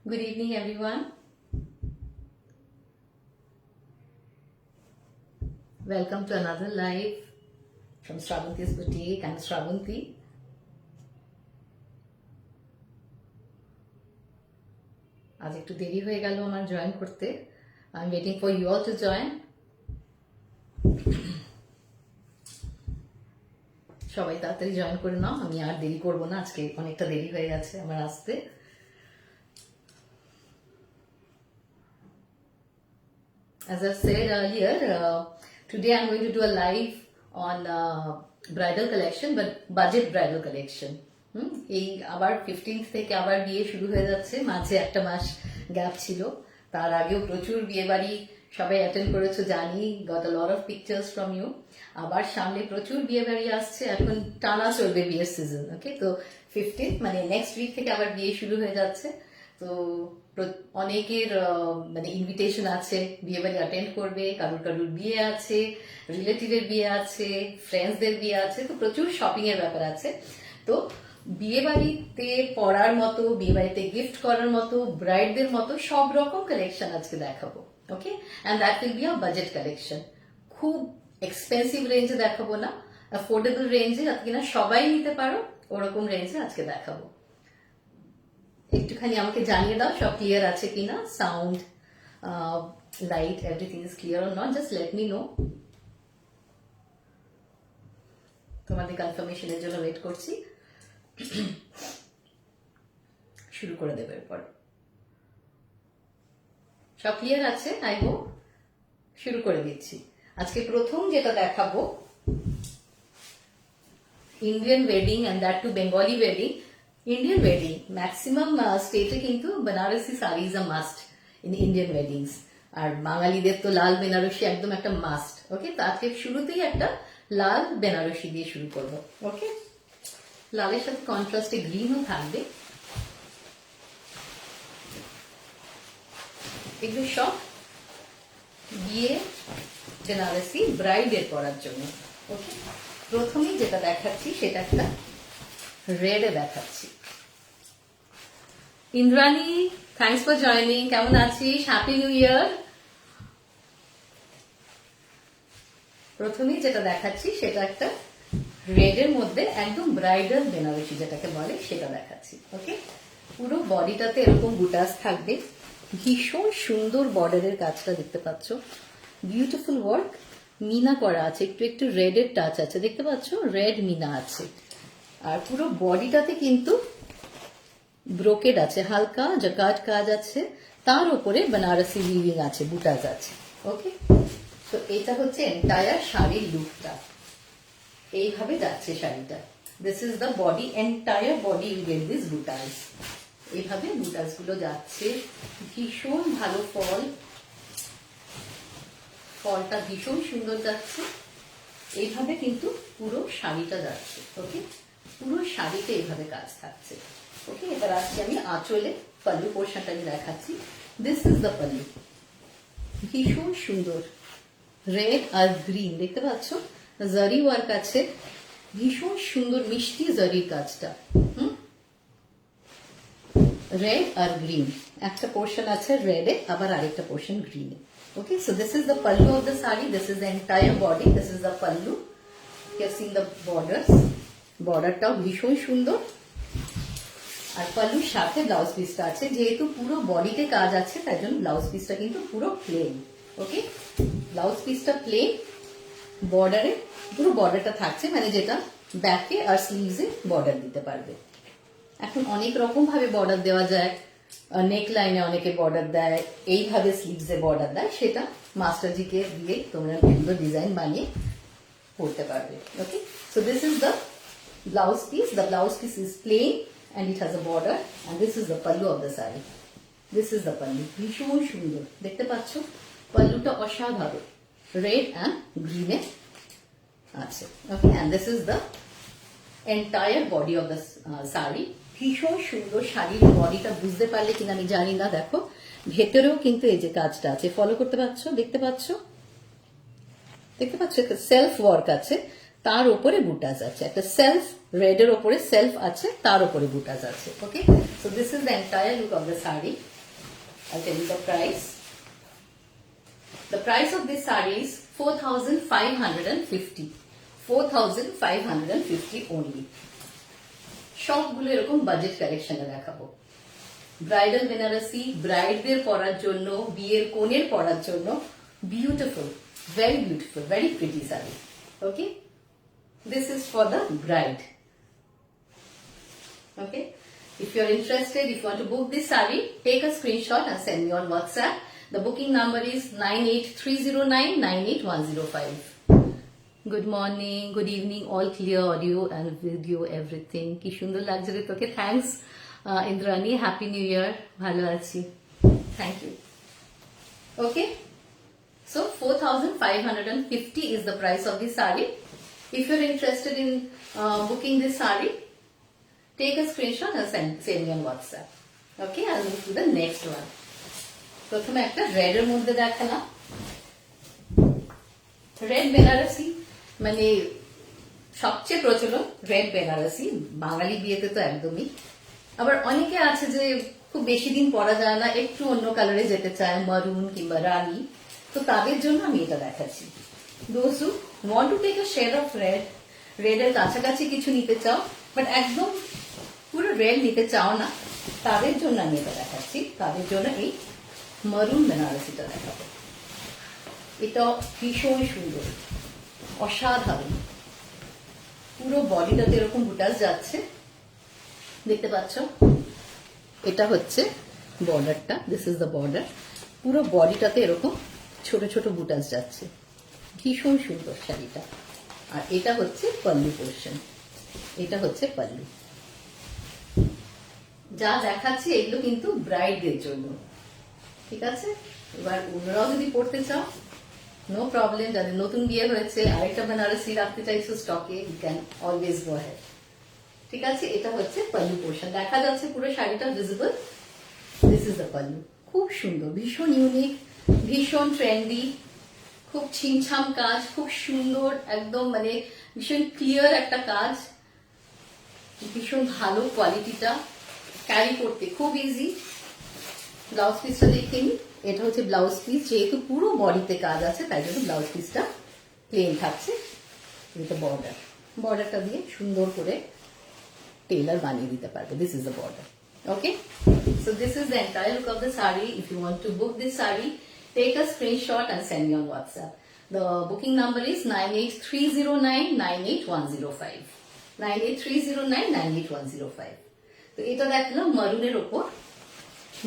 Good evening, everyone. Welcome to another live from Shravanti's Boutique. I'm Shravanti. আজ একটু দেরি হয়ে গেল আমার জয়েন করতে। I'm waiting for you all to join. সবাই তাড়াতাড়ি জয়েন করে নাও, আমি আর দেরি করব না, আজকে অনেকটা দেরি হয়ে গেছে আমার আসতে। As I said earlier, today I'm going to do a live on bridal collection, but budget bridal collection. এই আবার 15th থেকে আবার বিয়ে শুরু হয়ে যাচ্ছে, মাঝে একটা মাস গ্যাপ ছিল। তার আগেও প্রচুর বিয়ে বাড়ি সবাই অ্যাটেন্ড করেছো জানি, got a lot of pictures from you. আবার সামনে প্রচুর বিয়ে বাড়ি আসছে, এখন টানা চলবে বিয়ের সিজন। ওকে, তো 15th মানে নেক্সট উইক থেকে আবার বিয়ে শুরু হয়ে যাচ্ছে। তো অনেকের মানে ইনভিটেশন আছে, বিয়ে বাড়ি অ্যাটেন্ড করবে, কারুর কারুর বিয়ে আছে, রিলেটিভের বিয়ে আছে, ফ্রেন্ডসদের বিয়ে আছে, তো প্রচুর শপিং এর ব্যাপার আছে। তো বিয়ে বাড়িতে পড়ার মতো, বিয়ে বাড়িতে গিফট করার মতো, ব্রাইডদের মতো সব রকম কালেকশন আজকে দেখাবো। Okay, and that will be a budget collection. খুব এক্সপেন্সিভ রেঞ্জে দেখাবো না, অ্যাফোর্ডেবল রেঞ্জে, যাতে কিনা সবাই নিতে পারো ওরকম রেঞ্জে আজকে দেখাবো। একটুখানি আমাকে জানিয়ে দাও সব ক্লিয়ার আছে কিনা, sound, light, everything is clear or not, just let me no. তোমাদের কনফার্মেশনের জন্য ওয়েট করছি। শুরু করে দেবো এরপর। সব ক্লিয়ার আছে আই হোপ। শুরু করে দিচ্ছি। আজকে প্রথম যেটা দেখাবো, Indian wedding, and that too Bengali wedding. Indian wedding maximum স্টেটে কিন্তু Banarasi sari is a must in Indian weddings, আর বাঙালিদের তো লাল বেনারসি একদম একটা মাস্ট। ওকে, তো আজকে শুরুতেই একটা লাল বেনারসি দিয়ে শুরু করবো। ওকে, লালের সাথে কন্ট্রাস্টে গ্রিনও থাকবে। এগুলো সব বিয়ে বেনারসি ব্রাইডের পরার জন্য। ওকে, প্রথমেই যেটা দেখাচ্ছি সেটা একটা রেডে দেখাচ্ছি। ইন্দ্রাণী, থ্যাংকস ফর জয়নিং, কেমন আছিস? হ্যাপি নিউ ইয়ার। প্রথমেই যেটা দেখাচ্ছি সেটা একটা রেডের মধ্যে একদম ব্রাইডাল বেনারসি যেটাকে বলে সেটা দেখাচ্ছি। ওকে, পুরো বডিটাতে এরকম বুটাস থাকবে, ভীষণ সুন্দর বর্ডারের কাজটা দেখতে পাচ্ছ, বিউটিফুল ওয়ার্ক, মিনা করা আছে, একটু একটু রেডের টাচ আছে, দেখতে পাচ্ছ রেড মিনা আছে। আর পুরো বডিটাতে কিন্তু ব্রোকেড আছে, হালকা জাকার্ড কাজ আছে, তার উপরে বেনারসি উইভিং আছে, বুটাস আছে। ওকে, তো এটা হচ্ছে এন্টায়ার শাড়ির লুকটা, এইভাবে যাচ্ছে শাড়িটা। This is the body, entire body you get this butas. এইভাবে বুটাস গুলো যাচ্ছে, ভীষণ ভালো ফল, ফলটা ভীষণ সুন্দর যাচ্ছে। এইভাবে কিন্তু পুরো শাড়িটা যাচ্ছে। ওকে, পুরো শাড়িতে এইভাবে কাজ থাকছে। ওকে, এবার আসছি আমি আঁচলে, পাল্লু পোর্শনটা আমি দেখাচ্ছি। দিস ইজ দ্য পাল্লু, ভীষণ সুন্দর রেড আর গ্রিন, দেখতে পাচ্ছ জারি ওয়ার্ক আছে, ভীষণ সুন্দর মিষ্টি জারির কাজটা। রেড আর গ্রিন, একটা পোর্শন আছে রেডে, আবার আরেকটা পোর্শন গ্রিনে। Okay, so this is the pallu of the sari, this is the entire body, this is the pallu. You have seen the borders, বর্ডারটাও ভীষণ সুন্দর। আর পাল্লুর সাথে ব্লাউজ পিসটা আছে, যেহেতু পুরো বডিতে কাজ আছে তাই জন্য ব্লাউজ পিসটা কিন্তু পুরো প্লেন। ওকে, ব্লাউজ পিসটা প্লেন, বর্ডারে পুরো বর্ডারটা থাকছে, মানে যেটা ব্যাকে আর স্লিভসে বর্ডার দিতে পারবে। এখন অনেক রকম ভাবে বর্ডার দেওয়া যায়, নেক লাইনে অনেকে বর্ডার দেয়, এইভাবে স্লিভসে বর্ডার দেয়, সেটা মাস্টারজিকে দিয়ে তোমরা সুন্দর ডিজাইন বানিয়ে করতে পারবে। Okay, so this is the blouse piece, the blouse piece is plain and it has a border, and this is the pallu of the saree. This is the pallu, ভীষণ সুন্দর, দেখতে পাচ্ছ পাল্লুটা অসাধারণ, রেড অ্যান্ড গ্রিনে আছে। ওকে, and this is the entire body of the saree. ভীষণ সুন্দর শাড়ির বডিটা, বুঝতে পারলে কিনা আমি জানি না, দেখো ভেতরেও কিন্তু এই যে কাজটা আছে, ফলো করতে পারছো, দেখতে পাচ্ছ, দেখতে পাচ্ছ সেলফ ওয়ার্ক আছে, তার উপরে বুটাস আছে, একটা সেলফ রেড এর উপরে সেলফ আছে, তার উপরে বুটাস আছে। Okay, so this is the entire look of the sari. I'll tell you the price. The price of this saree is 4,550. 4,550 only. সবগুলো এরকম বাজেট কালেকশনে দেখাবো। ব্রাইডাল বেনারসি, ব্রাইডদের পরার জন্য, বিয়ের কনের পরার জন্য, beautiful, very beautiful, very pretty saree. Okay, this is for the bride. Okay, if you are interested, if you want to book this saree, take a screenshot and send me on WhatsApp. The booking number is 9830998105. Good morning, good evening, all clear audio and video, everything. কি সুন্দর লাগছে রে তোকে, thanks Indrani, happy new year, ভালো আছি, thank you. Okay, so 4,550 is the price of this saree. If you're interested in booking this saree, take a screenshot and send me on WhatsApp. Okay, I'll move to the next one. প্রথমে একটা red এর মধ্যে দেখালাম, red Banarasi, মানে সবচেয়ে প্রচলন red Banarasi, বাঙালি বিয়েতে তো একদমই। আবার অনেকে আছে যে খুব বেশি দিন পরা যায় না, একটু অন্য কালারে যেতে চায়, মারুন কিংবা রানি, তো তাদের জন্য আমি এটা দেখাচ্ছি। Those who want to take a shade of red, red এর কাছাকাছি কিছু নিতে চাও বাট একদম পুরো রেড নিতে চাও না, তাদের জন্য আমি এটা দেখাচ্ছি। তাদের জন্য এই মারুন বেনারসিটা দেখাবো। এটা ভীষণ সুন্দর, অসাধারণ, পুরো বডিটাতে এরকম বুটাস যাচ্ছে, দেখতে পাচ্ছ? এটা হচ্ছে বর্ডারটা, দিস ইজ দ্য বর্ডার, পুরো বডিটাতে এরকম ছোট ছোট বুটাস যাচ্ছে, ভীষণ সুন্দর শাড়িটা। আর এটা হচ্ছে পল্লু পোর্শন, এটা হচ্ছে পল্লু। যা দেখাচ্ছি এগুলো কিন্তু ব্রাইডদের জন্য, ঠিক আছে? এবার অন্যরাও যদি পড়তে চাও, নো প্রবলেম। যাদের নতুন বিয়ে হয়েছে, আরেকটা বেনারসি রাখতে চাইছো স্টকে, you can always go head. ঠিক আছে, এটা হচ্ছে পল্লু পোর্শন, দেখা যাচ্ছে পুরো শাড়িটা visible. This is the pallu, খুব সুন্দর, ভীষণ ইউনিক, ভীষণ ট্রেন্ডি, খুব ছিমছাম কাজ, খুব সুন্দর, একদম মানে ভীষণ ক্লিয়ার একটা কাজ, ভীষণ ভালো কোয়ালিটিটা, ক্যারি করতে খুব ইজি। ব্লাউজ পিসটা দেখে নি, এটা হচ্ছে ব্লাউজ পিস, যেহেতু পুরো বডিতে কাজ আছে তাই জন্য ব্লাউজ পিসটা প্লেন থাকছে। এটা বর্ডার, বর্ডারটা দিয়ে সুন্দর করে টেলার বানিয়ে দিতে পারবে। This is the border. Okay, so this is the entire look of the sari. If you want to book this sari, take a screenshot and send me on WhatsApp. The booking number is 9830998105. 9830998105. তো এটা দেখলাম মারুনের ওপর।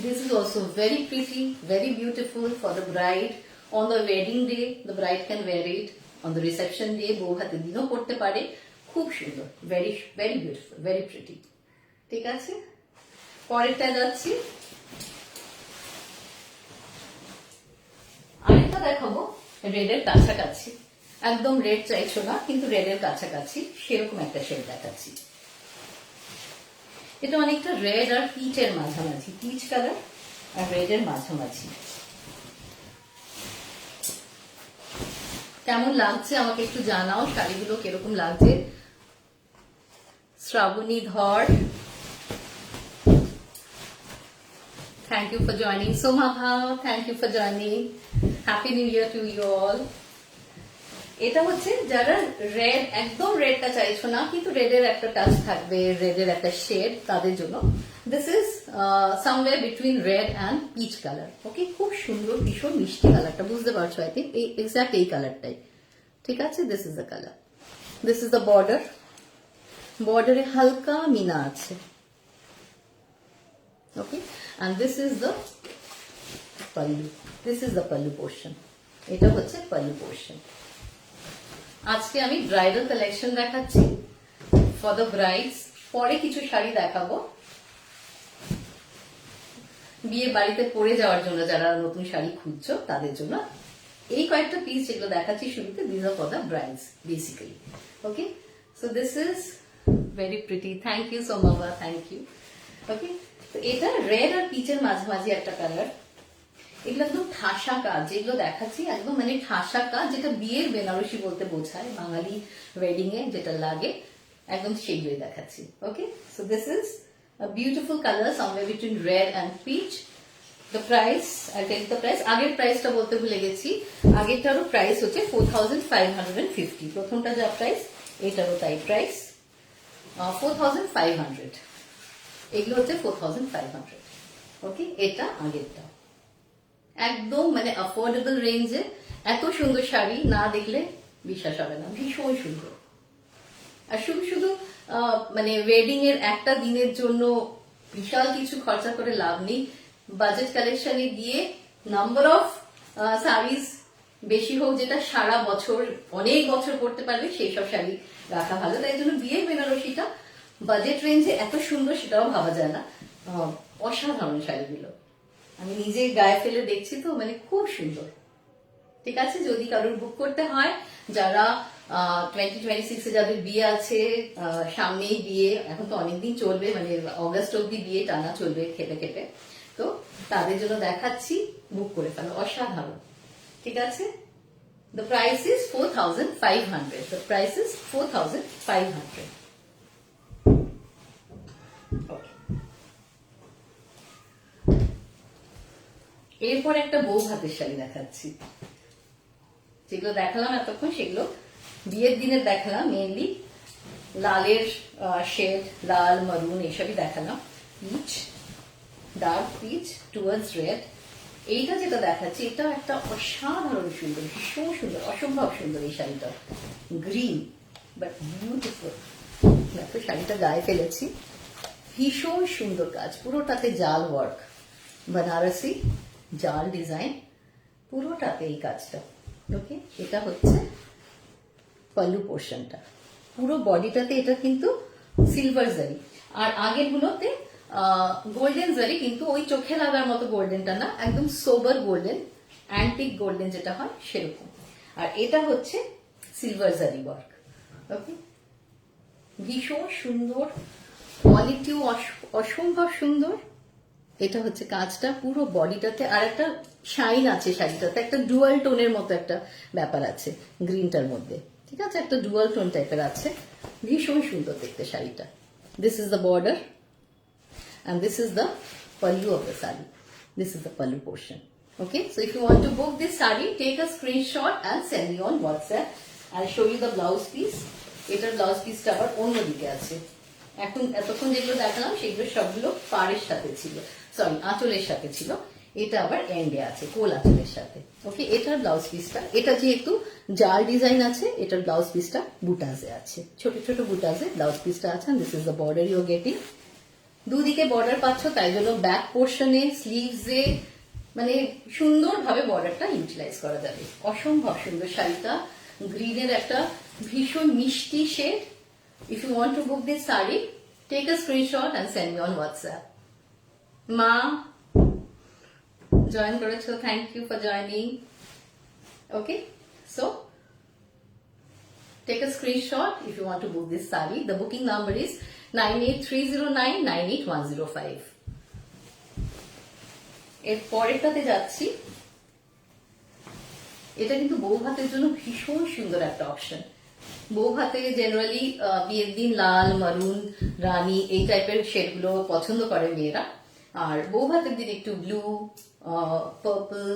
This is also very pretty, very beautiful for the bride. On the wedding day, the bride can wear it. On the reception day, বউ হাতে দিনও পড়তে পারে, খুব সুন্দর, very very beautiful, very pretty. ঠিক আছে, পরেরটা যাচ্ছি। আরেকটা দেখাবো রেডের কাছাকাছি, একদম রেড চাইছো না কিন্তু রেডের কাছাকাছি, সেরকম একটা শেড দেখাচ্ছি। এটা অনেকটা রেড আর পিচের মাঝামাঝি, পিচ কালার আর রেডের মাঝামাঝি। কেমন লাগছে আমাকে একটু জানাও, শাড়িগুলো কিরকম লাগছে। শ্রাবণী ধর, thank you for joining. Somabha, thank you for joining. Happy New Year to you all. এটা হচ্ছে যারা রেড, একদম রেডটা চাইছো না কিন্তু রেডের একটা টাচ থাকবে, রেডের একটা শেড, তাদের জন্য this is somewhere between red and peach colour. ওকে, খুব সুন্দর, ভীষণ মিষ্টি কালারটা, বুঝতে পারছো? আই থিঙ্ক এই এক্সাক্ট এই কালারটাই, ঠিক আছে? This is the colour, this is the border, বর্ডারে হালকা মিনা আছে। ওকে, and this is the pallu, this is the pallu portion, এটা হচ্ছে pallu portion। আজকে আমি ব্রাইডাল কালেকশন দেখাচ্ছি ফর দ্য ব্রাইডস, পরে কিছু শাড়ি দেখাবো বিয়ে বাড়িতে পরে যাওয়ার জন্য, যারা নতুন শাড়ি খুঁজছো তাদের জন্য। এই কয়েকটা পিস যেগুলো দেখাচ্ছি শুরুতে, this are for the brides basically. Okay, so this is very pretty, thank you so much, thank you. Okay, তো এটা রেড আর পিচের মাঝামাঝি একটা কালার। এগুলো একদম ঠাসা কাজ, যেগুলো দেখাচ্ছি একদম মানে ঠাসা কাজ, যেটা বিয়ের বেনারসি বলতে বোঝায়, বাঙালি ওয়েডিং এ যেটা লাগে, একদম সেইগুলোই দেখাচ্ছি। Okay, so this is a beautiful color somewhere between red and peach. The price, I tell the price. আগের প্রাইসটা বলতে ভুলে গেছি, আগেরটারও প্রাইস হচ্ছে 4550। প্রথমটা যা প্রাইস, এটারও তাই প্রাইস 4500। এগুলো হচ্ছে 4500। ওকে, এটা আগেরটা। একদম মানে অ্যাফোর্ডেবল রেঞ্জে এত সুন্দর শাড়ি না দেখলে বিশ্বাস হবে না, ভীষণ সুন্দর। আর শুধু শুধু মানে ওয়েডিং এর একটা দিনের জন্য বিশাল কিছু খরচা করে লাভ নেই। বাজেট কালেকশনে গিয়ে নাম্বার অফ শাড়িজ বেশি হোক, যেটা সারা বছর অনেক বছর পরতে পারবে সেই সব শাড়ি রাখা ভালো। তাই জন্য বিয়ের বেনারসিটা বাজেট রেঞ্জে এত সুন্দর সেটাও ভাবা যায় না। অসাধারণ শাড়িগুলো আমি নিজে গায়ে ফেলে দেখছি তো, মানে খুব সুন্দর। ঠিক আছে, যদি কারোর বুক করতে হয়, যারা 2026 যাদের বিয়ে আছে, সামনেই বিয়ে, এখন তো অনেকদিন চলবে, মানে অগস্ট অব্দি বিয়ে টানা চলবে খেপে খেপে, তো তাদের জন্য দেখাচ্ছি, বুক করে ফেলো, অসাধারণ। ঠিক আছে, the price is 4500. The price is 4500. Okay. এরপর একটা বউ ভাতের শাড়ি দেখাচ্ছি। যেগুলো দেখালাম এতক্ষণ সেগুলো বিয়ের দিনের দেখালাম, মেইনলি লালের শেড, লাল মারুন এইসবই দেখালাম, peach, dark peach towards red. এইটা যেটা দেখাচ্ছি এটা একটা অসাধারণ সুন্দর, ভীষণ সুন্দর, অসম্ভব সুন্দর এই শাড়িটা, গ্রিন বাট বিউটিফুল। দেখো শাড়িটা গায়ে ফেলেছি, ভীষণ সুন্দর কাজ, পুরোটাতে জাল ওয়ার্ক, বেনারসি জাল ডিজাইন পুরোটাতে এই কাজটা। ওকে, এটা হচ্ছে পাল্লু পোর্শনটা, পুরো বডিটাতে এটা কিন্তু সিলভার জারি, আর আগের গুলোতে গোল্ডেন জারি, কিন্তু ওই চোখে লাগার মতো গোল্ডেনটা না, একদম সোবার গোল্ডেন, অ্যান্টিক গোল্ডেন যেটা হয় সেরকম। আর এটা হচ্ছে সিলভার জারি ওয়ার্ক। ওকে, ভীষণ সুন্দর, কোয়ালিটিও অসম্ভব সুন্দর। এটা হচ্ছে কাজটা পুরো বডিটাতে, আর একটা শাইন আছে শাড়িটাতে, একটা ডুয়াল টোনের মতো একটা ব্যাপার আছে গ্রিনটার মধ্যে। ঠিক আছে, একটা ডুয়াল টোন টাইপের আছে, ভীষণ সুন্দর দেখতে শাড়িটা। This is the border and this is the pallu of the sari. This is the pallu portion. Okay, so if you want to book this sari, take a screenshot and send me on WhatsApp. I'll show you the blouse piece. এটার blouse পিসটা আবার অন্যদিকে আছে। এখন এতক্ষণ যেগুলো দেখালাম সেগুলো সবগুলো পাড়ের সাথে ছিল, সরি আঁচলের সাথে ছিল, এটা আবার এন্ডে আছে কোল আঁচলের সাথে। ওকে, এটার ব্লাউজ পিসটা, এটা যেহেতু জাল ডিজাইন আছে, এটার ব্লাউজ পিসটা বুটাজে আছে, ছোট ছোট বুটাজে ব্লাউজ পিসটা আছে। This is the border you getting. দুদিকে বর্ডার পাচ্ছ, তাই জন্য ব্যাক পোর্শনে, স্লিভসে মানে সুন্দরভাবে বর্ডারটা ইউটিলাইজ করা যাবে। অসম্ভব সুন্দর শাড়িটা, গ্রিনের একটা ভীষণ মিষ্টি shade. If you want to book this sari, take a screenshot and send me on WhatsApp. মা জয়েন করেছো, thank you for joining. Okay, so take a screenshot if you want to book this sari. The booking number is 9830998105. এর পরেরটাতে যাচ্ছি, এটা কিন্তু বউ ভাতের জন্য ভীষণ সুন্দর একটা অপশন। বউ ভাতে জেনারেলি বিয়ের দিন লাল, মারুন, রানী এই টাইপের শেডগুলো পছন্দ করে মেয়েরা, আর বউ ভাতের দিন একটু ব্লু, পার্পল,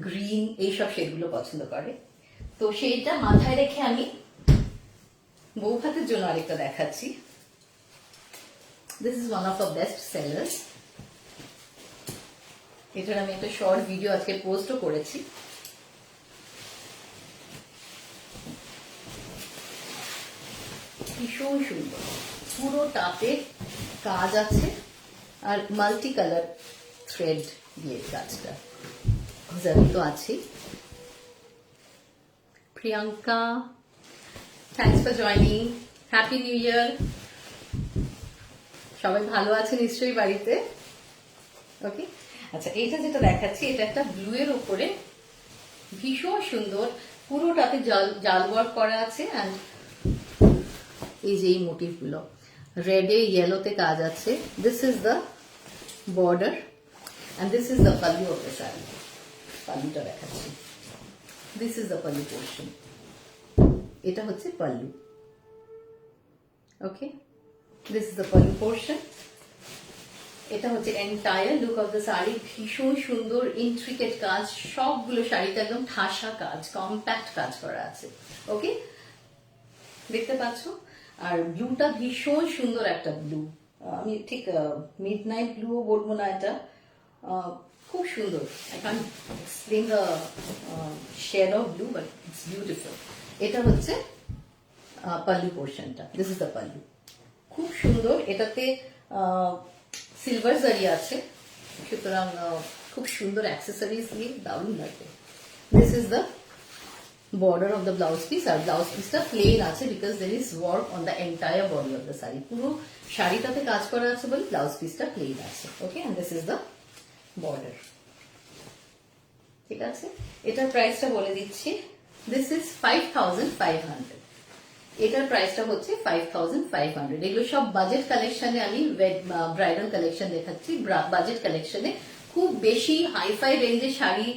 গ্রিন এইসব শেডগুলো পছন্দ করে। তো সেইটা মাথায় রেখে আমি বউ ভাতের জন্য আরেকটা দেখাচ্ছি। This is one of the best sellers. এটার আমি একটা শর্ট ভিডিও আজকে পোস্টও করেছি। ভীষণ সুন্দর, পুরো টাপে কাজ আছে, আর মাল্টি কালার থ্রেড দিয়ে কাজটা জারি তো আছে। Priyanka, thanks for joining, happy new ইয়ার। সবাই ভালো আছে নিশ্চয়ই বাড়িতে। ওকে, আচ্ছা এইটা যেটা দেখাচ্ছি, এটা একটা ব্লু এর উপরে ভীষণ সুন্দর, পুরোটাতে জাল ওয়ার্ক করা আছে, অ্যান্ড এই যে এই মোটিভ গুলো রেডে ইয়েলোতে কাজ আছে। This is the border and this is the pallu of the sari. পাল্লুটা দেখাচ্ছি, this is the pallu portion. এটা হচ্ছে pallu. Okay, this is the pallu portion. এটা হচ্ছে entire look of the sari, ভীষণ সুন্দর ইন্ট্রিকেট কাজ, সবগুলো শাড়িতে একদম ঠাসা কাজ, কম্প্যাক্ট কাজ করা আছে। ওকে, দেখতে পাচ্ছ? আর ব্লুটা ভীষণ সুন্দর একটা ব্লু, আমি ঠিক মিড নাইট ব্লুও বলবো না, এটা খুব সুন্দর। I can explain the shade of blue, but it's beautiful. এটা হচ্ছে পাল্লু পোর্শনটা, দিস ইজ দ্য পাল্লু, খুব সুন্দর। এটাতে সিলভার জারি আছে, সুতরাং খুব সুন্দর অ্যাক্সেসরিজ দিয়ে দারুণ লাগবে। This is the border of the blouse piece, আর ব্লাউজ পিসটা প্লেন আছে because there is work on the entire body of the sari, পুরো শাড়িটাতে কাজ করা আছে বলে ব্লাউজ পিসটা প্লেন আছে। Okay, and this is the border. ঠিক আছে, এটার প্রাইসটা বলে দিচ্ছি, দিস ইজ 5500, এটার প্রাইসটা হচ্ছে 5500। এগুলো সব বাজেট কালেকশনে, আমি ব্রাইডাল কালেকশন দেখাচ্ছি। বাজেট কালেকশনে খুব বেশি হাইফাই রেঞ্জের শাড়ি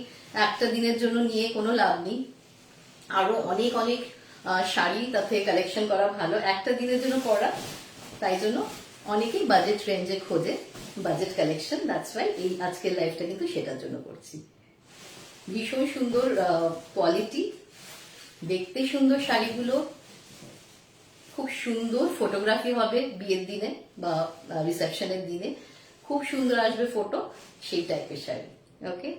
একটা দিনের জন্য নিয়ে কোনো লাভ নেই, আরো অনেক অনেক শাড়ি তাতে কালেকশন করা ভালো একটা দিনের জন্য পরা, তাই জন্য অনেকেই বাজেট রেঞ্জে খোঁজে বাজেট কালেকশন। দ্যাটস ওয়াই এই আজকের লাইফটা কিন্তু সেটার জন্য করছি। ভীষণ সুন্দর কোয়ালিটি, দেখতে সুন্দর শাড়িগুলো, খুব সুন্দর ফটোগ্রাফি হবে বিয়ের দিনে বা রিসেপশনের দিনে, খুব সুন্দর আসবে ফটো, সেই টাইপের শাড়ি। ওকে,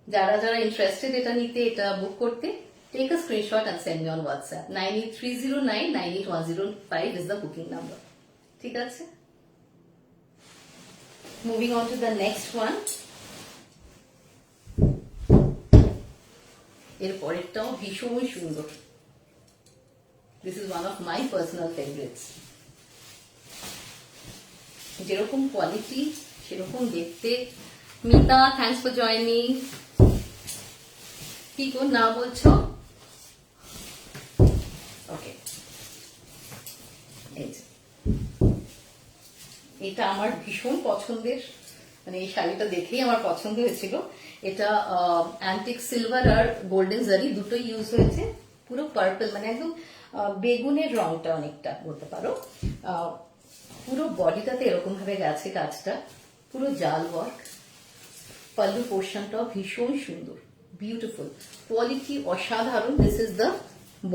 যারা যারা ইন্টারেস্টেড এটা নিতে, এটা বুক করতে, take a screenshot and send me on WhatsApp. 9830998105 is the booking number. ঠিক আছে? Moving on to the next one. এর পরেরটাও ভীষণ সুন্দর। This is one of my personal favorites. যেরকম কোয়ালিটি সেরকম দেখতে। Mita, thanks for joining. কি কোন না বলছো? ওকে, এটা আমার ভীষণ পছন্দের, মানে এই শাড়িটা দেখেই আমার পছন্দ হয়েছিল। এটা অ্যান্টিক সিলভার আর গোল্ডেন জারি দুটোই ইউজ হয়েছে, পুরো পার্পল, মানে একদম বেগুনের রংটা অনেকটা বলতে পারো। পুরো বডিটাতে এরকম ভাবে গেছে কাজটা, পুরো জাল ওয়ার্ক। পাল্লু পোর্শনটাও ভীষণ সুন্দর, বিউটিফুল, কোয়ালিটি অসাধারণ। দিস ইজ দ্য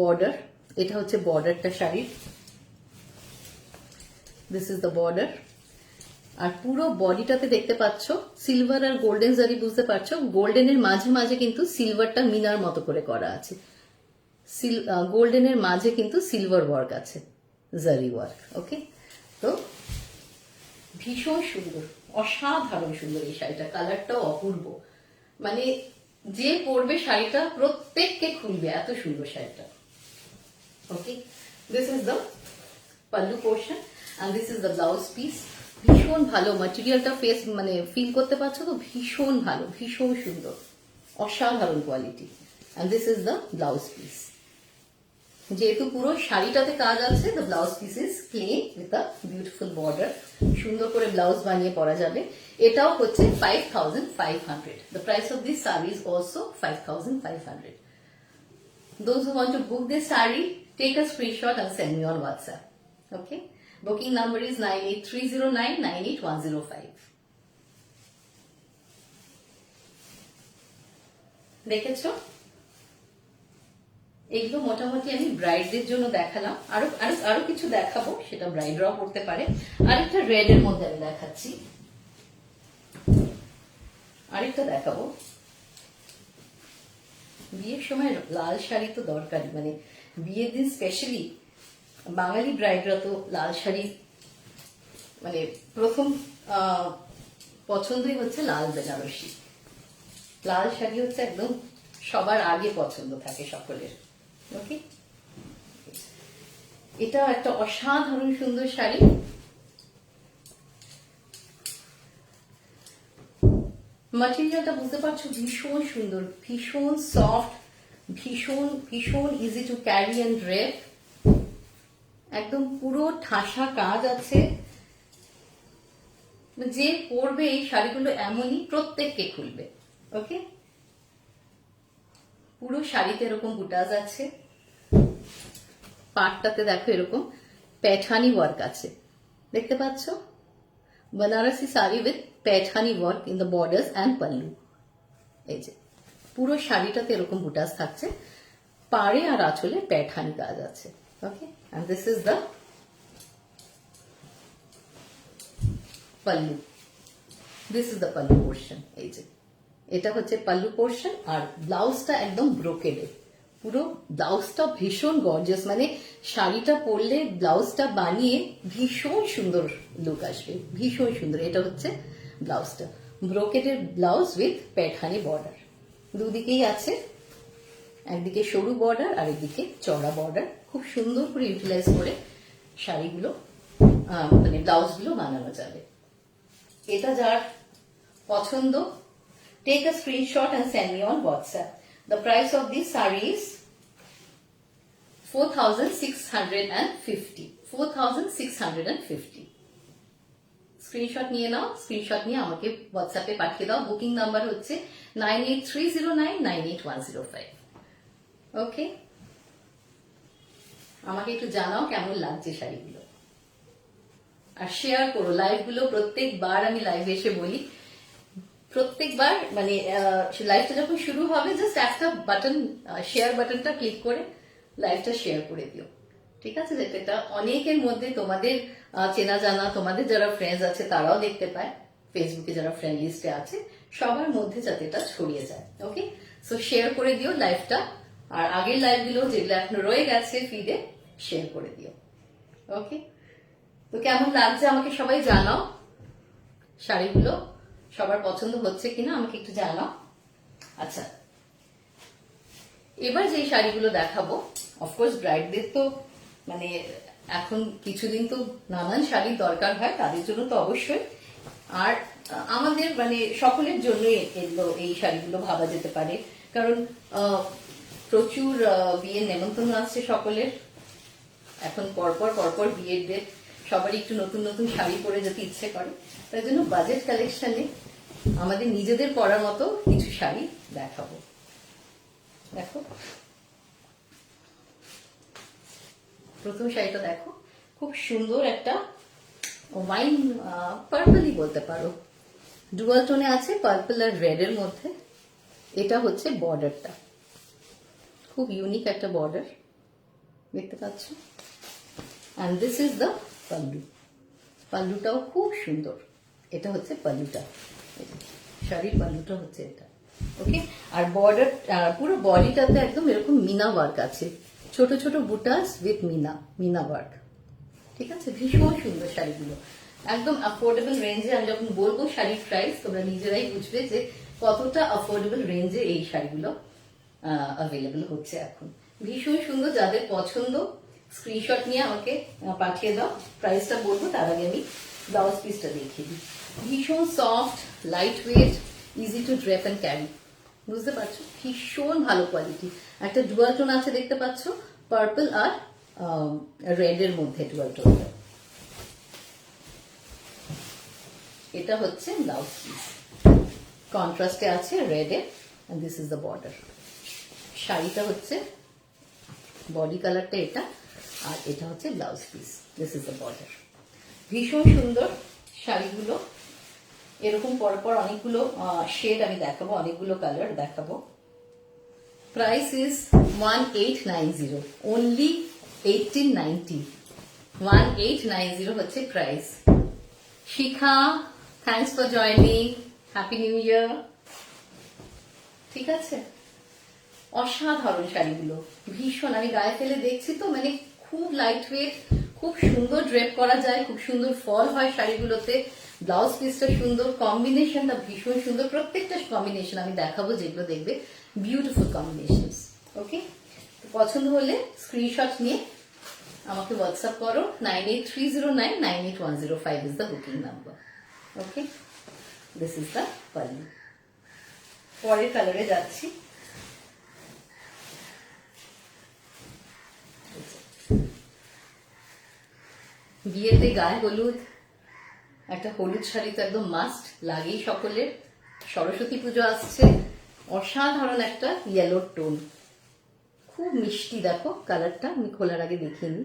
বর্ডার, এটা হচ্ছে বর্ডারটা শাড়ির, দিস ইজ দ্য বর্ডার। আর পুরো বডিটাতে দেখতে পাচ্ছ সিলভার আর গোল্ডেন জারি, বুঝতে পারছো? গোল্ডেনের মাঝে মাঝে কিন্তু সিলভারটা মিনার মতো করে করা আছে, গোল্ডেনের মাঝে কিন্তু সিলভার ওয়ার্ক আছে, জারি ওয়ার্ক। ওকে, তো ভীষণ সুন্দর, অসাধারণ সুন্দর এই শাড়িটা, কালারটাও অপূর্ব, মানে যে পরবে শাড়িটা প্রত্যেককে খুলবে, এত সুন্দর শাড়িটা। Okay, this is the pallu portion and this is the blouse piece. ভীষণ ভালো ম্যাটেরিয়ালটা, ফেস মানে ফিল করতে পারছো তো, ভীষণ ভালো, ভীষণ সুন্দর, অসাধারণ quality. And this is the blouse piece. যেহেতু পুরো শাড়িটাতে কাজ আছে, the blouse piece is plain with a beautiful border, সুন্দর করে ব্লাউজ বানিয়ে পরা যাবে। এটাও হচ্ছে 5500। The price of this sari is also 5500। Those who want to book this saree, take a screenshot and send me on WhatsApp. Okay, booking number is 9830998105. দেখেছো, এগুলো মোটামুটি আমি ব্রাইডদের জন্য দেখালাম, আরো আরো আরো কিছু দেখাবো, সেটা ব্রাইডরাও করতে পারে। আরেকটা রেড এর মধ্যে আমি দেখাচ্ছি, আরেকটা দেখাবো। বিয়ের সময় লাল শাড়ি তো দরকারি, মানে বিয়ের দিন স্পেশালি বাঙালি ব্রাইডরা তো লাল শাড়ি, মানে প্রথম পছন্দই হচ্ছে লাল বেনারসি। লাল শাড়ি হচ্ছে একদম সবার আগে পছন্দ থাকে সকলের। ওকে, এটা একটা অসাধারণ সুন্দর শাড়ি। ম্যাটেরিয়ালটা বুঝতে পারছো, ভীষণ সুন্দর, ভীষণ সফট, ভীষণ ভীষণ easy to carry and drape, একদম পুরো ঠাসা কাজ আছে। যে পরবে এই শাড়িগুলো এমনই, প্রত্যেককে খুলবে। ওকে, পুরো শাড়িতে এরকম বুটাজ আছে, পাটটাতে দেখো এরকম প্যাঠানি ওয়ার্ক আছে, দেখতে পাচ্ছ? Banarasi sari with Paithani work in the borders and pallu. এই যে পুরো শাড়িটাতে এরকম বুটাস থাকছে, পাড়ে আর আঁচলে पैठानी কাজ আছে। ওকে, and this is the pallu. This is the pallu portion. এই যে এটা হচ্ছে পাল্লু পোর্শন, আর ব্লাউজটা একদম ব্রোকেডে, পুরো ব্লাউজটা ভীষণ গর্জিয়াস, মানে শাড়িটা পরলে ব্লাউজটা বানিয়ে ভীষণ সুন্দর লুক আসবে, ভীষণ সুন্দর। এটা হচ্ছে ব্লাউজটা, ব্রোকেডের ব্লাউজ উইথ पैठानी বর্ডার, দুদিকেই আছে, একদিকে সরু বর্ডার আর একদিকে চড়া বর্ডার। খুব সুন্দর করে ইউটিলাইজ করে শাড়িগুলো মানে ব্লাউজগুলো বানানো যাবে। এটা যার পছন্দ, take a screenshot and send me on WhatsApp. The price of this saree is 4,650. 4,650. Screenshot নিয়ে নাও, স্ক্রিনশট নিয়ে আমাকে হোয়াটসঅ্যাপে পাঠিয়ে দাও। বুকিং নাম্বার হচ্ছে 9830998105। ওকে, আমাকে একটু জানাও কেমন লাগছে শাড়িগুলো, আর শেয়ার করো লাইভগুলো। প্রত্যেকবার আমি লাইভে এসে বলি, প্রত্যেকবার মানে লাইভটা যখন শুরু হবে জাস্ট একটা বাটন, শেয়ার বাটনটা ক্লিক করে লাইভটা শেয়ার করে দিও, ঠিক আছে? যাতে এটা অনেকের মধ্যে তোমাদের চেনা জানা, তোমাদের যারা ফ্রেন্ডস আছে তারাও দেখতে পায়, ফেসবুকে যারা ফ্রেন্ড লিস্টে আছে সবার মধ্যে যাতে এটা ছড়িয়ে যায়। ওকে, সো শেয়ার করে দিও লাইভটা, আর আগের লাইভগুলো যেগুলো এখন রয়ে গেছে ফিডে শেয়ার করে দিও। ওকে, তো কেমন লাগছে আমাকে সবাই জানাও, শাড়িগুলো সবার পছন্দ হচ্ছে কিনা আমাকে একটু জানাও। আচ্ছা, এবার যে শাড়িগুলো দেখাবো, অফকোর্স ব্রাইডদের তো মানে এখন কিছুদিন তো নানান শাড়ির দরকার হয়, তাদের জন্য তো অবশ্যই, আর আমাদের মানে সকলের জন্যই এগুলো, এই শাড়িগুলো ভাবা যেতে পারে, কারণ প্রচুর বিয়ের নেমন্তন্ন আসছে সকলের, এখন পরপর পরপর বিয়ের ডেট, সবারই একটু নতুন নতুন শাড়ি পরে যেতে ইচ্ছে করে, তাই জন্য বাজেট কালেকশনে আমাদের নিজেদের পরার মতো কিছু শাড়ি দেখাবো। দেখো প্রথম শাড়িটা দেখো, খুব সুন্দর একটা ওয়াইন পার্পলই বলতে পারো, ডুয়াল টোনে আছে, পার্পল আর রেড এর মধ্যে। এটা হচ্ছে বর্ডারটা, খুব ইউনিক একটা বর্ডার দেখতে পাচ্ছ, and this is the pallu. পাল্লুটাও খুব সুন্দর, এটা হচ্ছে পাল্লুটা, শাড়ির পাল্লুটা হচ্ছে এটা। ওকে, আর বর্ডার পুরো বডিটাতে একদম এরকম মিনা ওয়ার্ক আছে, ছোট ছোট বুটাস উইথ মিনা ওয়ার্ক, ঠিক আছে? ভীষণ সুন্দর শাড়িগুলো, একদম অ্যাফোর্ডেবল রেঞ্জে। আমি যখন বলবো শাড়ির প্রাইস তোমরা নিজেরাই বুঝবে যে কতটা অ্যাফোর্ডেবল রেঞ্জে এই শাড়িগুলো অ্যাভেলেবল হচ্ছে এখন। ভীষণ সুন্দর, যাদের পছন্দ স্ক্রিনশট নিয়ে আমাকে পাঠিয়ে দাও। প্রাইসটা বলবো তার আগে আমি ব্লাউজ পিসটা দেখিয়ে দিই। ভীষণ soft, light weight, easy to drape and carry, বুঝতে পারছো? ভীষণ ভালো কোয়ালিটি। একটা ডুয়াল টোন আছে দেখতে পাচ্ছ, পার্পল আর রেড এর মধ্যে ডুয়াল টোনটা। এটা হচ্ছে ব্লাউজ পিস, কন্ট্রাস্টে আছে রেড এর, and this is the border. শাড়িটা হচ্ছে বডি কালারটা এটা, আর এটা হচ্ছে blouse piece, this is the border. ভীষণ সুন্দর শাড়িগুলো, এরকম পরপর অনেকগুলো শেড আমি দেখাবো, অনেকগুলো কালার দেখাবো। প্রাইস ইজ 1890, অনলি 1890, 1890 হচ্ছে price. Shikha, thanks for joining, happy new ইয়ার। ঠিক আছে, অসাধারণ শাড়িগুলো, ভীষণ, আমি গায়ে ফেলে দেখছি তো, মানে খুব লাইট ওয়েট, খুব সুন্দর ড্রেপ করা যায়, খুব সুন্দর ফল হয় শাড়িগুলোতে। ব্লাউজ পিসটা সুন্দর, কম্বিনেশনটা ভীষণ সুন্দর, প্রত্যেকটা কম্বিনেশন আমি দেখাবো, যেগুলো দেখবে বিউটিফুল কম্বিনেশন। ওকে, পছন্দ হলে স্ক্রিনশট নিয়ে আমাকে হোয়াটসঅ্যাপ করো, 9830998105 is the booking number. Okay, this is the pallu. পরের কালারে যাচ্ছি। বিয়েতে গায়ে হলুদ, একটা হলুদ শাড়ি তো একদম মাস্ট লাগেই সকলের। সরস্বতী পুজো আসছে, অসাধারণ একটা ইয়েলো টোন, খুব মিষ্টি। দেখো কালারটা, আমি খোলার আগে দেখিনি।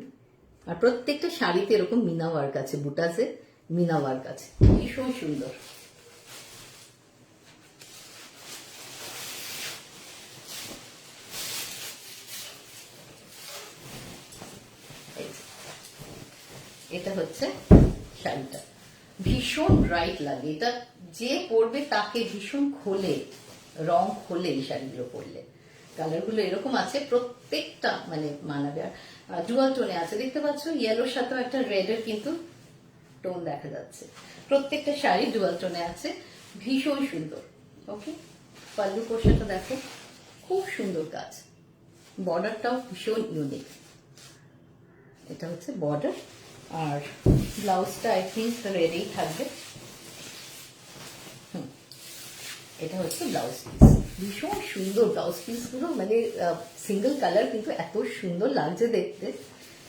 আর প্রত্যেকটা শাড়িতে এরকম মিনা ওয়ার্ক আছে বুটাসে, মিনা ওয়ার্ক আছে, ভীষণ সুন্দর। এটা হচ্ছে শাড়িটা, ভীষণ ব্রাইট লাগে, এটা যে পরবে তাকে ভীষণ খোলে, রং খোলে এই শাড়িগুলো পরলে। কালারগুলো এরকম আছে, প্রত্যেকটা মানে মানাবে। আর ডুয়াল টোনে আছে, দেখতে পাচ্ছ ইয়েলোর সাথেও একটা রেডের কিন্তু টোন দেখা যাচ্ছে। প্রত্যেকটা শাড়ি ডুয়াল টোনে আছে, ভীষণ সুন্দর। ওকে, পাল্লু পোর্শনটা দেখো, খুব সুন্দর কাজ, বর্ডারটাও ভীষণ ইউনিক। এটা হচ্ছে বর্ডার, আর ব্লাউজটা আই থিঙ্ক রেডেই থাকবে। এটা হচ্ছে ব্লাউজ পিস, ভীষণ সুন্দর ব্লাউজ পিস গুলো, মানে সিঙ্গেল কালার কিন্তু এত সুন্দর লাগছে দেখতে,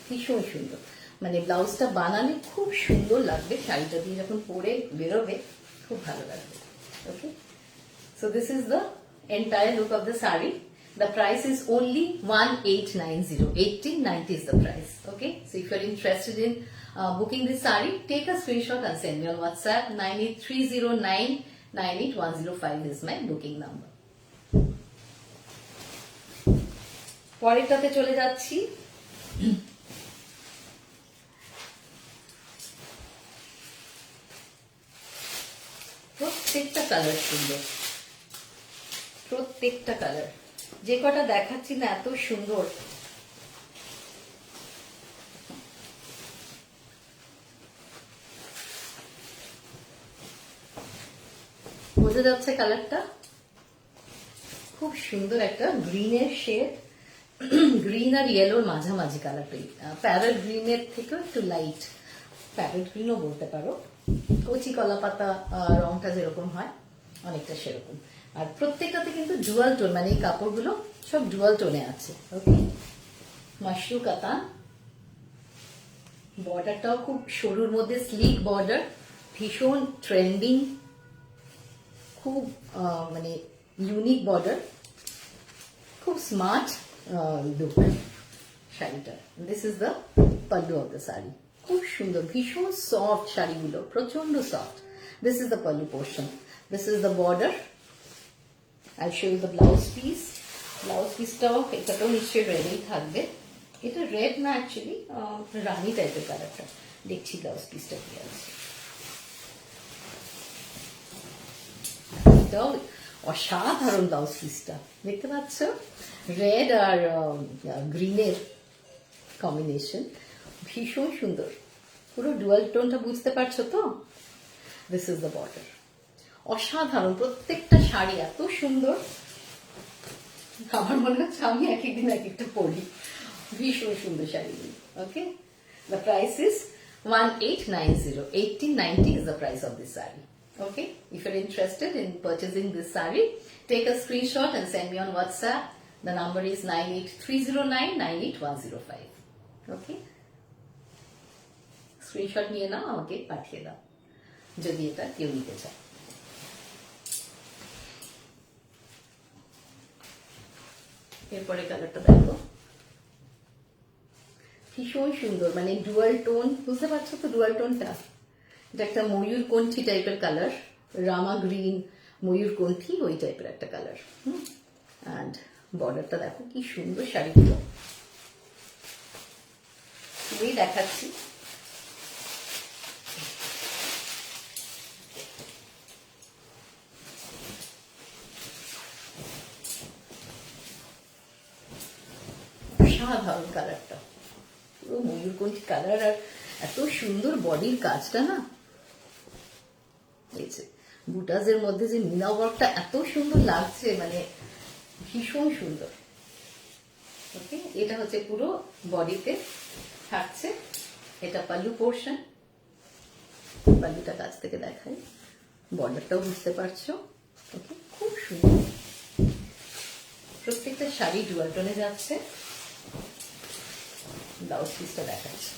ভীষণ সুন্দর। মানে ব্লাউজটা বানালে খুব সুন্দর লাগবে, শাড়িটা দিয়ে যখন পরে বেরোবে খুব ভালো লাগবে। ওকে, so this is the entire look of the saree. The price is only 1890. 1890 is the price. Okay, so if you're interested in booking this saree, take a screenshot and send me on WhatsApp. 9830998105 is my booking number. পরেরটাতে চলে যাচ্ছি। প্রত্যেকটা colour সুন্দর, প্রত্যেকটা colour, যে কটা দেখাচ্ছি না এত সুন্দর। বোঝা যাচ্ছে কালারটা খুব সুন্দর, একটা গ্রিনের শেড, গ্রিন আর ইয়েলোর মাঝামাঝি কালারটাই, প্যারট গ্রিনের থেকেও একটু লাইট, প্যারট গ্রিনও বলতে পারো, কচি কলা পাতা রংটা যেরকম হয় অনেকটা সেরকম। আর প্রত্যেকটাতে কিন্তু ডুয়াল টোন, মানে এই কাপড়গুলো সব ডুয়াল টোনে আছে। ওকে, মাশরু কাতান, বর্ডারটাও খুব সরুর মধ্যে স্লিক বর্ডার, ভীষণ ট্রেন্ডিং, খুব মানে ইউনিক বর্ডার, খুব স্মার্ট লুক শাড়িটা। This is the pallu of the sari, খুব সুন্দর, ভীষণ সফট শাড়িগুলো, প্রচন্ড soft. This is the pallu portion, this is the border. I show you the blouse piece. Blouse পিসটাও এটাতেও নিশ্চয়ই রেডই থাকবে। এটা রেড না, অ্যাকচুয়ালি রানি টাইপের কালারটা। দেখছি ব্লাউজ পিসটা কি আছে। এটাও অসাধারণ ব্লাউজ পিসটা, দেখতে পাচ্ছ রেড আর গ্রিনের কম্বিনেশন, ভীষণ সুন্দর, পুরো ডুয়াল টোনটা বুঝতে পারছো তো। দিস ইজ দ্য বর্ডার, অসাধারণ, প্রত্যেকটা শাড়ি এত সুন্দর, আমার মনে হচ্ছে আমি এক একদিন এক একটা পরি, ভীষণ সুন্দর শাড়িগুলি। ওকে, the price is 1890. 1890 is the price of this saree. Okay, if you're interested in purchasing this saree, take a screenshot and send me on WhatsApp. The number is 9830998105. Okay, screenshot নিয়ে নাও, আমাকে পাঠিয়ে দাও যদি এটা কেউ নিতে চায়। এরপরে কালারটা দেখো, ভীষণ সুন্দর, মানে ডুয়াল টোন, বুঝতে পারছো তো ডুয়াল টোনটা। এটা একটা ময়ূর কণ্ঠী টাইপের কালার, রামা গ্রিন, ময়ূর কণ্ঠী ওই টাইপের একটা কালার। অ্যান্ড বর্ডারটা দেখো কি সুন্দর, শাড়িগুলো খুবই দেখাচ্ছি। অসাধারণ কালারটা, পুরো ময়ূরকণ্ঠী কালার, আর এত সুন্দর বডির কাজটা না, এই যে বুটাজের মধ্যে যে মিনা ওয়ার্কটা এত সুন্দর লাগছে, মানে ভীষণ সুন্দর। ওকে, এটা হচ্ছে পুরো বডিতে থাকছে, এটা পাল্লু পোর্শন। পাল্লুটা কাছ থেকে দেখাই, বর্ডারটাও বুঝতে পারছো। ওকে, খুব সুন্দর, প্রত্যেকটা শাড়ি ডুয়াল টোনে যাচ্ছে। ব্লাউজ পিসটা দেখাচ্ছে,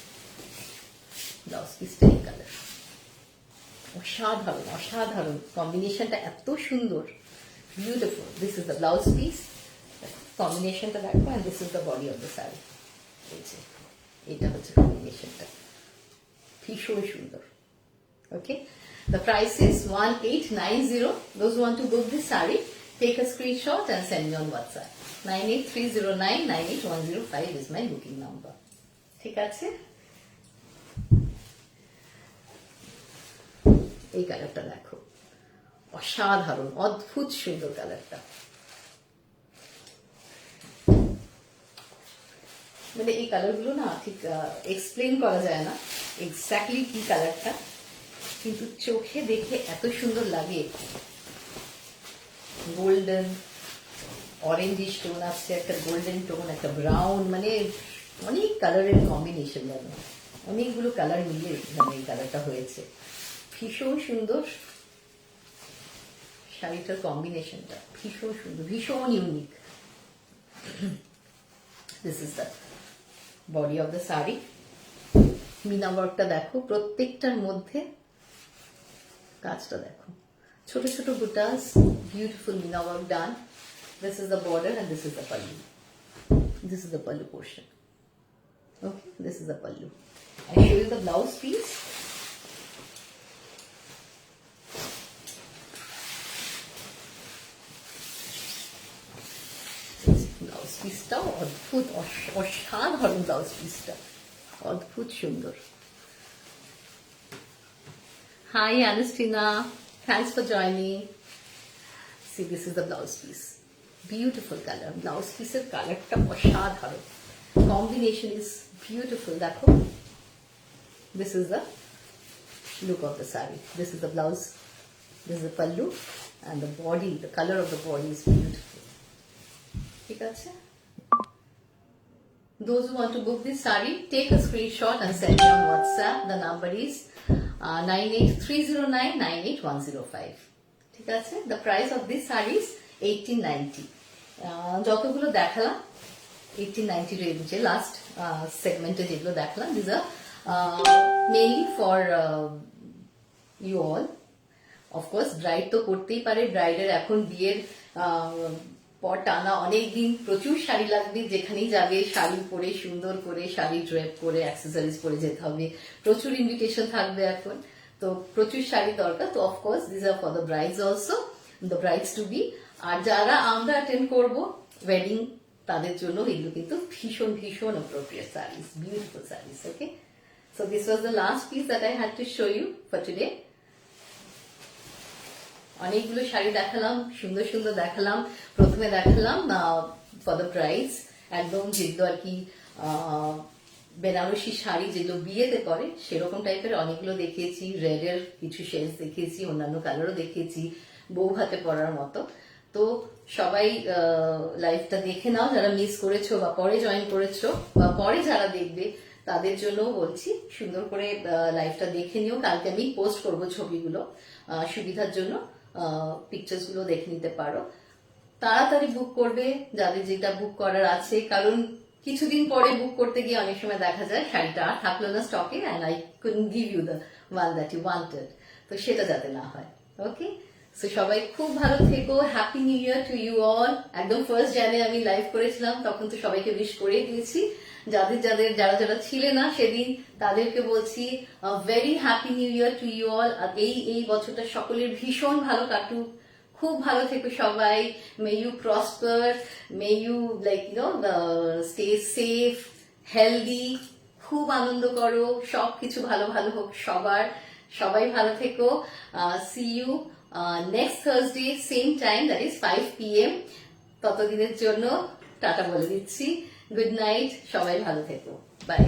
ব্লাউজ পিসটা এই কালার, অসাধারণ, অসাধারণ কম্বিনেশনটা এত সুন্দর, beautiful. This is the blouse piece, কম্বিনেশনটা দেখো, and this is the body of the sari. এই যে এটা হচ্ছে কম্বিনেশনটা, ভীষণ সুন্দর। Okay, the price is 1890. Those who want to book this saree, take a screenshot and send me on WhatsApp. 9830998105 is my booking number. ঠিক আছে, এই কালারটা দেখো, অসাধারণ অদ্ভুত সুন্দর কালারটা। মানে এই কালারগুলো না ঠিক এক্সপ্লেন করা যায় না এক্স্যাক্টলি কি কালারটা, কিন্তু চোখে দেখে এত সুন্দর লাগে। গোল্ডেন অরেঞ্জিশ টোন আছে, একটা গোল্ডেন টোন, একটা ব্রাউন, মানে অনেক কালারের কম্বিনেশন, জানো অনেকগুলো কালার মিলিয়ে মানে এই কালারটা হয়েছে। ভীষণ সুন্দর শাড়িটার কম্বিনেশনটা, ভীষণ সুন্দর, ভীষণ unique. This is the body of the sari. Meena ওয়ার্কটা দেখো, প্রত্যেকটার মধ্যে কাজটা দেখো, ছোট ছোট butas, beautiful meena work done. This is the border and this is the pallu. This is the pallu portion. Okay, this is the pallu. I show you the blouse piece. Blouse পিসটাও অদ্ভুত, অসাধারণ ব্লাউজ পিসটা, অদ্ভুত সুন্দর। Hi Anastina, thanks for joining. See, this is the blouse piece. Beautiful color. Blouse piece এর কালারটা অসাধারণ, combination is beautiful. দেখো, this is the look of the saree. This is the blouse, this is the pallu, and the body, the color of the body is beautiful. ঠিক আছে, those who want to book this saree, take a screenshot and send me on WhatsApp. The number is 9830998105. ঠিক আছে, the price of this saree is 1890. যতগুলো দেখালাম 1890 রেঞ্জে, last সেগমেন্টে যেগুলো দেখালাম, this are mainly for you all. Of course bride তো করতেই পারে, ব্রাইডের এখন বিয়ের পর টানা অনেকদিন প্রচুর শাড়ি লাগবে, যেখানেই যাবে শাড়ি পরে সুন্দর করে, শাড়ি ড্রেপ করে, অ্যাক্সেসরিজ পরে যেতে হবে, প্রচুর ইনভিটেশন থাকবে এখন, তো প্রচুর শাড়ি দরকার। তো of course this are for the brides also, the brides to be. আর যারা আমরা অ্যাটেন্ড করবো ওয়েডিং, তাদের জন্য এগুলো কিন্তু ভীষণ ভীষণ appropriate saris, beautiful saris. Okay, so this was the last piece that I had to show you for today. অনেকগুলো শাড়ি দেখালাম, সুন্দর সুন্দর দেখালাম। প্রথমে দেখালাম ফর দ্য ব্রাইডস, একদম যেগুলো আর কি বেনারসি শাড়ি যেগুলো বিয়েতে করে সেরকম টাইপের অনেকগুলো দেখিয়েছি। রেডের কিছু শেডস দেখিয়েছি, অন্যান্য কালারও দেখিয়েছি, বউ হাতে পরার মতো। তো সবাই লাইভটা দেখে নাও, যারা মিস করেছো বা পরে জয়েন করেছো বা পরে যারা দেখবে তাদের জন্য বলছি, সুন্দর করে লাইভটা দেখে নিও। কালকে আমি পোস্ট করব ছবিগুলো, সুবিধার জন্য পিকচার্স গুলো দেখে নিতে পারো। তাড়াতাড়ি বুক করবে যাদের যেটা বুক করার আছে, কারণ কিছুদিন পরে বুক করতে গিয়ে অনেক সময় দেখা যায় শাড়িটা আর থাকলো না স্টকে, and I couldn't give you the one that you wanted. তো সেটা যাতে না হয়। ওকে, সো সবাই খুব ভালো থেকো। Happy new year to you all. একদম 1st জানুয়ারি আমি লাইভ করেছিলাম, তখন তো সবাইকে উইশ করে দিয়েছি। যারা যারা ছিলেন না সেদিন, তাদেরকে বলছি very happy new year to you all. আর এই বছরটা সকলের ভীষণ ভালো কাটুক, খুব ভালো থেকো সবাই। May you prosper, may you stay safe, healthy, খুব আনন্দ করো, সবকিছু ভালো ভালো হোক সবার। সবাই ভালো থেকো। See you next Thursday same time, that is 5 PM। ততদিনের জন্য টাটা বলে দিচ্ছি। গুড নাইট, সবাই ভালো থেকো, বাই।